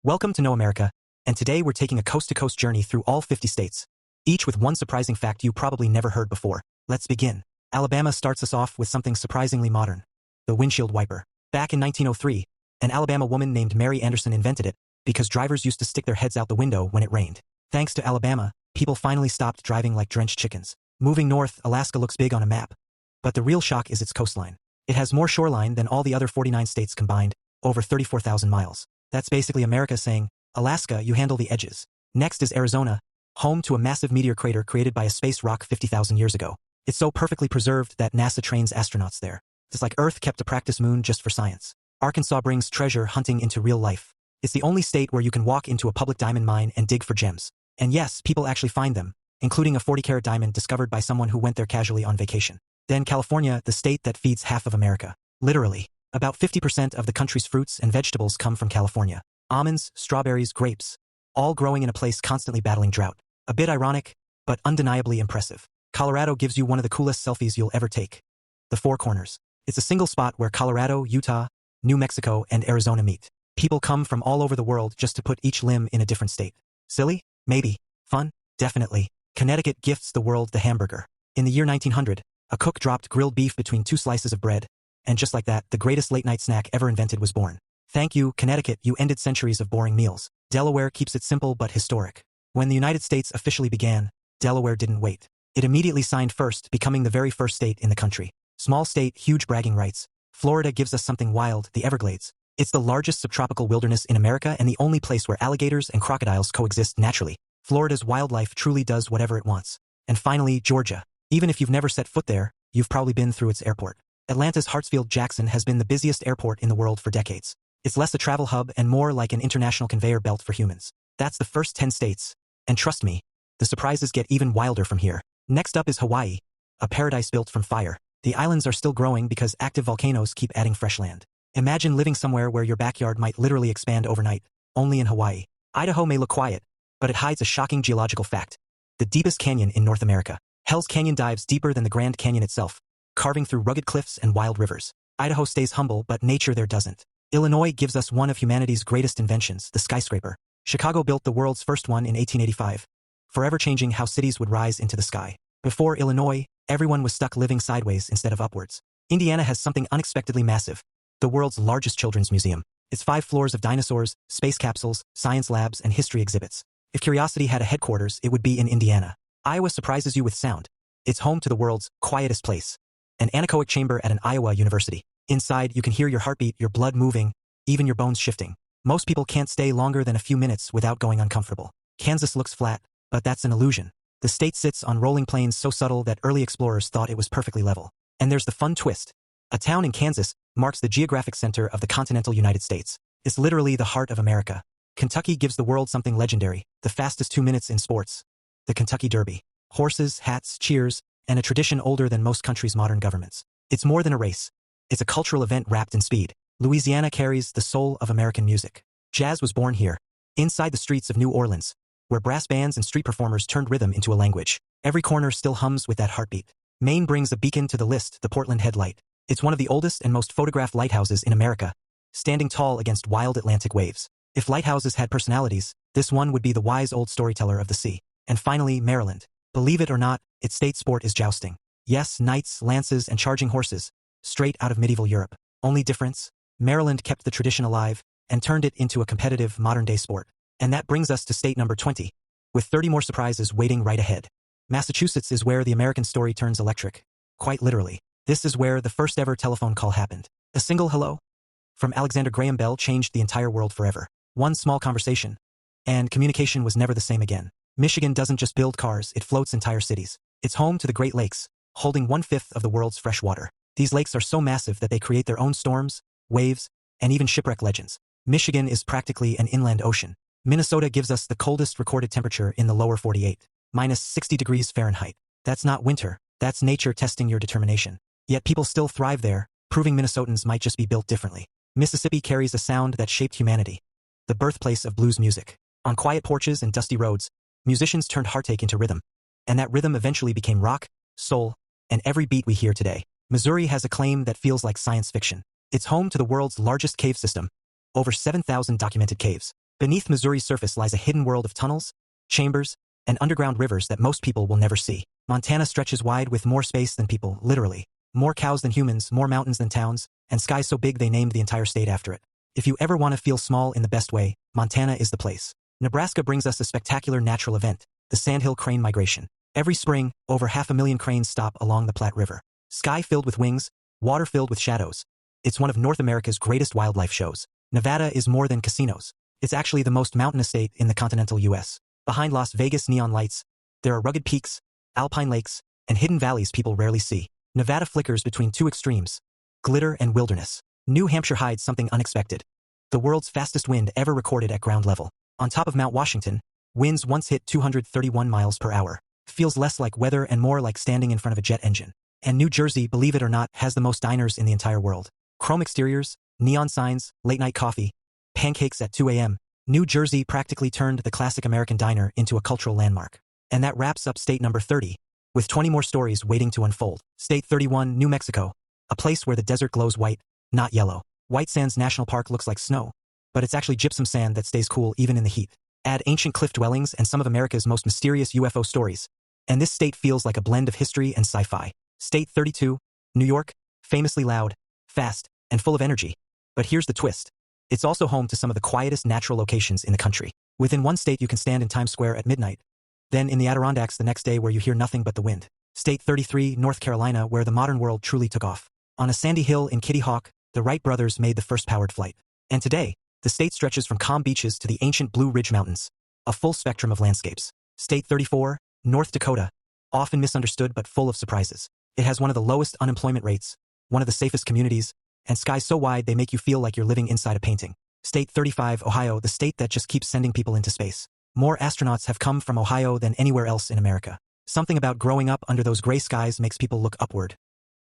Welcome to Know America, and today we're taking a coast-to-coast journey through all 50 states, each with one surprising fact you probably never heard before. Let's begin. Alabama starts us off with something surprisingly modern: the windshield wiper. Back in 1903, an Alabama woman named Mary Anderson invented it because drivers used to stick their heads out the window when it rained. Thanks to Alabama, people finally stopped driving like drenched chickens. Moving north, Alaska looks big on a map, but the real shock is its coastline. It has more shoreline than all the other 49 states combined, over 34,000 miles. That's basically America saying, Alaska, you handle the edges. Next is Arizona, home to a massive meteor crater created by a space rock 50,000 years ago. It's so perfectly preserved that NASA trains astronauts there. It's like Earth kept a practice moon just for science. Arkansas brings treasure hunting into real life. It's the only state where you can walk into a public diamond mine and dig for gems. And yes, people actually find them, including a 40-carat diamond discovered by someone who went there casually on vacation. Then California, the state that feeds half of America. Literally. About 50% of the country's fruits and vegetables come from California. Almonds, strawberries, grapes, all growing in a place constantly battling drought. A bit ironic, but undeniably impressive. Colorado gives you one of the coolest selfies you'll ever take. The Four Corners. It's a single spot where Colorado, Utah, New Mexico, and Arizona meet. People come from all over the world just to put each limb in a different state. Silly? Maybe. Fun? Definitely. Connecticut gifts the world the hamburger. In the year 1900, a cook dropped grilled beef between two slices of bread, and just like that, the greatest late-night snack ever invented was born. Thank you, Connecticut, you ended centuries of boring meals. Delaware keeps it simple but historic. When the United States officially began, Delaware didn't wait. It immediately signed first, becoming the very first state in the country. Small state, huge bragging rights. Florida gives us something wild, the Everglades. It's the largest subtropical wilderness in America and the only place where alligators and crocodiles coexist naturally. Florida's wildlife truly does whatever it wants. And finally, Georgia. Even if you've never set foot there, you've probably been through its airport. Atlanta's Hartsfield-Jackson has been the busiest airport in the world for decades. It's less a travel hub and more like an international conveyor belt for humans. That's the first 10 states. And trust me, the surprises get even wilder from here. Next up is Hawaii, a paradise built from fire. The islands are still growing because active volcanoes keep adding fresh land. Imagine living somewhere where your backyard might literally expand overnight, only in Hawaii. Idaho may look quiet, but it hides a shocking geological fact: the deepest canyon in North America. Hell's Canyon dives deeper than the Grand Canyon itself, carving through rugged cliffs and wild rivers. Idaho stays humble, but nature there doesn't. Illinois gives us one of humanity's greatest inventions, the skyscraper. Chicago built the world's first one in 1885, forever changing how cities would rise into the sky. Before Illinois, everyone was stuck living sideways instead of upwards. Indiana has something unexpectedly massive: the world's largest children's museum. It's 5 floors of dinosaurs, space capsules, science labs, and history exhibits. If curiosity had a headquarters, it would be in Indiana. Iowa surprises you with sound. It's home to the world's quietest place, an anechoic chamber at an Iowa university. Inside, you can hear your heartbeat, your blood moving, even your bones shifting. Most people can't stay longer than a few minutes without going uncomfortable. Kansas looks flat, but that's an illusion. The state sits on rolling plains so subtle that early explorers thought it was perfectly level. And there's the fun twist. A town in Kansas marks the geographic center of the continental United States. It's literally the heart of America. Kentucky gives the world something legendary: the fastest 2 minutes in sports. The Kentucky Derby. Horses, hats, cheers, and a tradition older than most countries' modern governments. It's more than a race. It's a cultural event wrapped in speed. Louisiana carries the soul of American music. Jazz was born here, inside the streets of New Orleans, where brass bands and street performers turned rhythm into a language. Every corner still hums with that heartbeat. Maine brings a beacon to the list: the Portland Headlight. It's one of the oldest and most photographed lighthouses in America, standing tall against wild Atlantic waves. If lighthouses had personalities, this one would be the wise old storyteller of the sea. And finally, Maryland. Believe it or not, its state sport is jousting. Yes, knights, lances, and charging horses, straight out of medieval Europe. Only difference? Maryland kept the tradition alive and turned it into a competitive, modern-day sport. And that brings us to state number 20, with 30 more surprises waiting right ahead. Massachusetts is where the American story turns electric. Quite literally. This is where the first ever telephone call happened. A single hello from Alexander Graham Bell changed the entire world forever. One small conversation, and communication was never the same again. Michigan doesn't just build cars, it floats entire cities. It's home to the Great Lakes, holding 1/5 of the world's fresh water. These lakes are so massive that they create their own storms, waves, and even shipwreck legends. Michigan is practically an inland ocean. Minnesota gives us the coldest recorded temperature in the lower 48, minus 60 degrees Fahrenheit. That's not winter, that's nature testing your determination. Yet people still thrive there, proving Minnesotans might just be built differently. Mississippi carries a sound that shaped humanity, the birthplace of blues music. On quiet porches and dusty roads, musicians turned heartache into rhythm, and that rhythm eventually became rock, soul, and every beat we hear today. Missouri has a claim that feels like science fiction. It's home to the world's largest cave system, over 7,000 documented caves. Beneath Missouri's surface lies a hidden world of tunnels, chambers, and underground rivers that most people will never see. Montana stretches wide with more space than people, literally. More cows than humans, more mountains than towns, and skies so big they named the entire state after it. If you ever want to feel small in the best way, Montana is the place. Nebraska brings us a spectacular natural event, the sandhill crane migration. Every spring, over 500,000 cranes stop along the Platte River. Sky filled with wings, water filled with shadows. It's one of North America's greatest wildlife shows. Nevada is more than casinos. It's actually the most mountainous state in the continental U.S. Behind Las Vegas neon lights, there are rugged peaks, alpine lakes, and hidden valleys people rarely see. Nevada flickers between two extremes, glitter and wilderness. New Hampshire hides something unexpected. The world's fastest wind ever recorded at ground level. On top of Mount Washington, winds once hit 231 miles per hour. Feels less like weather and more like standing in front of a jet engine. And New Jersey, believe it or not, has the most diners in the entire world. Chrome exteriors, neon signs, late-night coffee, pancakes at 2 a.m. New Jersey practically turned the classic American diner into a cultural landmark. And that wraps up state number 30, with 20 more stories waiting to unfold. State 31, New Mexico, a place where the desert glows white, not yellow. White Sands National Park looks like snow, but it's actually gypsum sand that stays cool even in the heat. Add ancient cliff dwellings and some of America's most mysterious UFO stories, and this state feels like a blend of history and sci-fi. State 32, New York, famously loud, fast, and full of energy. But here's the twist. It's also home to some of the quietest natural locations in the country. Within one state you can stand in Times Square at midnight, then in the Adirondacks the next day where you hear nothing but the wind. State 33, North Carolina, where the modern world truly took off. On a sandy hill in Kitty Hawk, the Wright brothers made the first powered flight. And today, the state stretches from calm beaches to the ancient Blue Ridge Mountains, a full spectrum of landscapes. State 34, North Dakota, often misunderstood but full of surprises. It has one of the lowest unemployment rates, one of the safest communities, and skies so wide they make you feel like you're living inside a painting. State 35, Ohio, the state that just keeps sending people into space. More astronauts have come from Ohio than anywhere else in America. Something about growing up under those gray skies makes people look upward.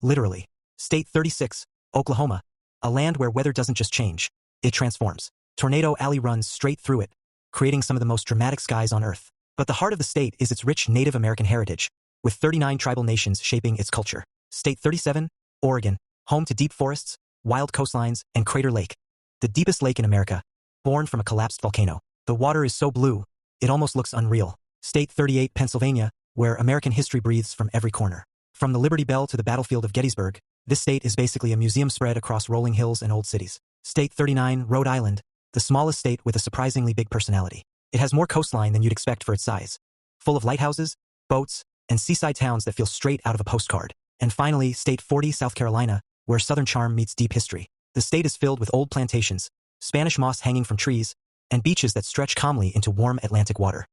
Literally. State 36, Oklahoma, a land where weather doesn't just change, it transforms. Tornado Alley runs straight through it, creating some of the most dramatic skies on Earth. But the heart of the state is its rich Native American heritage, with 39 tribal nations shaping its culture. State 37, Oregon, home to deep forests, wild coastlines, and Crater Lake, the deepest lake in America, born from a collapsed volcano. The water is so blue, it almost looks unreal. State 38, Pennsylvania, where American history breathes from every corner. From the Liberty Bell to the battlefield of Gettysburg, this state is basically a museum spread across rolling hills and old cities. State 39, Rhode Island, the smallest state with a surprisingly big personality. It has more coastline than you'd expect for its size, full of lighthouses, boats, and seaside towns that feel straight out of a postcard. And finally, State 40, South Carolina, where southern charm meets deep history. The state is filled with old plantations, Spanish moss hanging from trees, and beaches that stretch calmly into warm Atlantic water.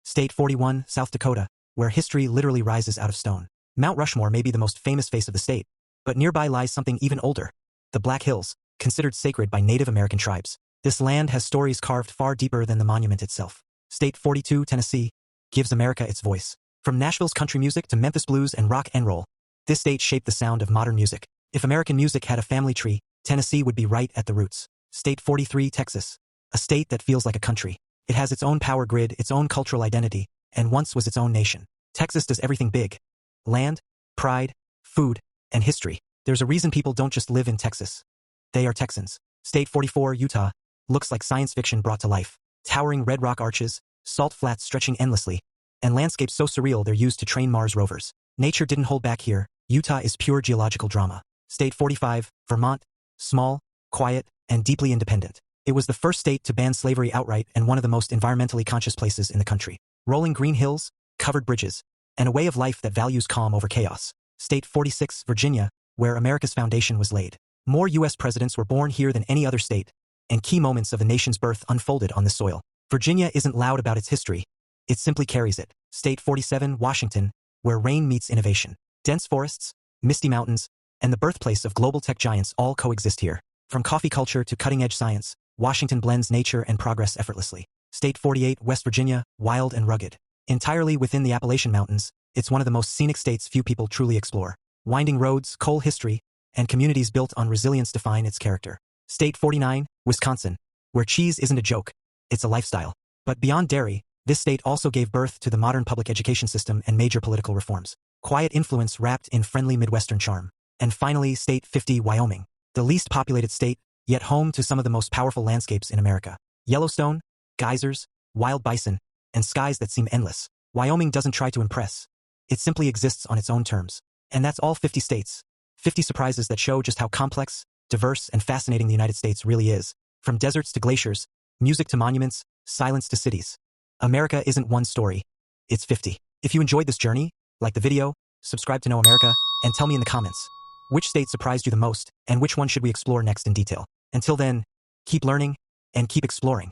State 41, South Dakota, where history literally rises out of stone. Mount Rushmore may be the most famous face of the state, but nearby lies something even older, the Black Hills, considered sacred by Native American tribes. This land has stories carved far deeper than the monument itself. State 42, Tennessee, gives America its voice. From Nashville's country music to Memphis blues and rock and roll, this state shaped the sound of modern music. If American music had a family tree, Tennessee would be right at the roots. State 43, Texas, a state that feels like a country. It has its own power grid, its own cultural identity, and once was its own nation. Texas does everything big. Land, pride, food, and history. There's a reason people don't just live in Texas. They are Texans. State 44, Utah, looks like science fiction brought to life. Towering red rock arches, salt flats stretching endlessly, and landscapes so surreal they're used to train Mars rovers. Nature didn't hold back here. Utah is pure geological drama. State 45, Vermont, small, quiet, and deeply independent. It was the first state to ban slavery outright and one of the most environmentally conscious places in the country. Rolling green hills, covered bridges, and a way of life that values calm over chaos. State 46, Virginia, where America's foundation was laid. More U.S. presidents were born here than any other state, and key moments of the nation's birth unfolded on this soil. Virginia isn't loud about its history. It simply carries it. State 47, Washington, where rain meets innovation. Dense forests, misty mountains, and the birthplace of global tech giants all coexist here. From coffee culture to cutting-edge science, Washington blends nature and progress effortlessly. State 48, West Virginia, wild and rugged. Entirely within the Appalachian Mountains, it's one of the most scenic states few people truly explore. Winding roads, coal history, and communities built on resilience define its character. State 49, Wisconsin, where cheese isn't a joke, it's a lifestyle. But beyond dairy, this state also gave birth to the modern public education system and major political reforms. Quiet influence wrapped in friendly Midwestern charm. And finally, State 50, Wyoming, the least populated state, yet home to some of the most powerful landscapes in America. Yellowstone, geysers, wild bison, and skies that seem endless. Wyoming doesn't try to impress. It simply exists on its own terms. And that's all 50 states. 50 surprises that show just how complex, diverse, and fascinating the United States really is. From deserts to glaciers, music to monuments, silence to cities. America isn't one story. It's 50. If you enjoyed this journey, like the video, subscribe to Know America, and tell me in the comments, which state surprised you the most, and which one should we explore next in detail. Until then, keep learning, and keep exploring.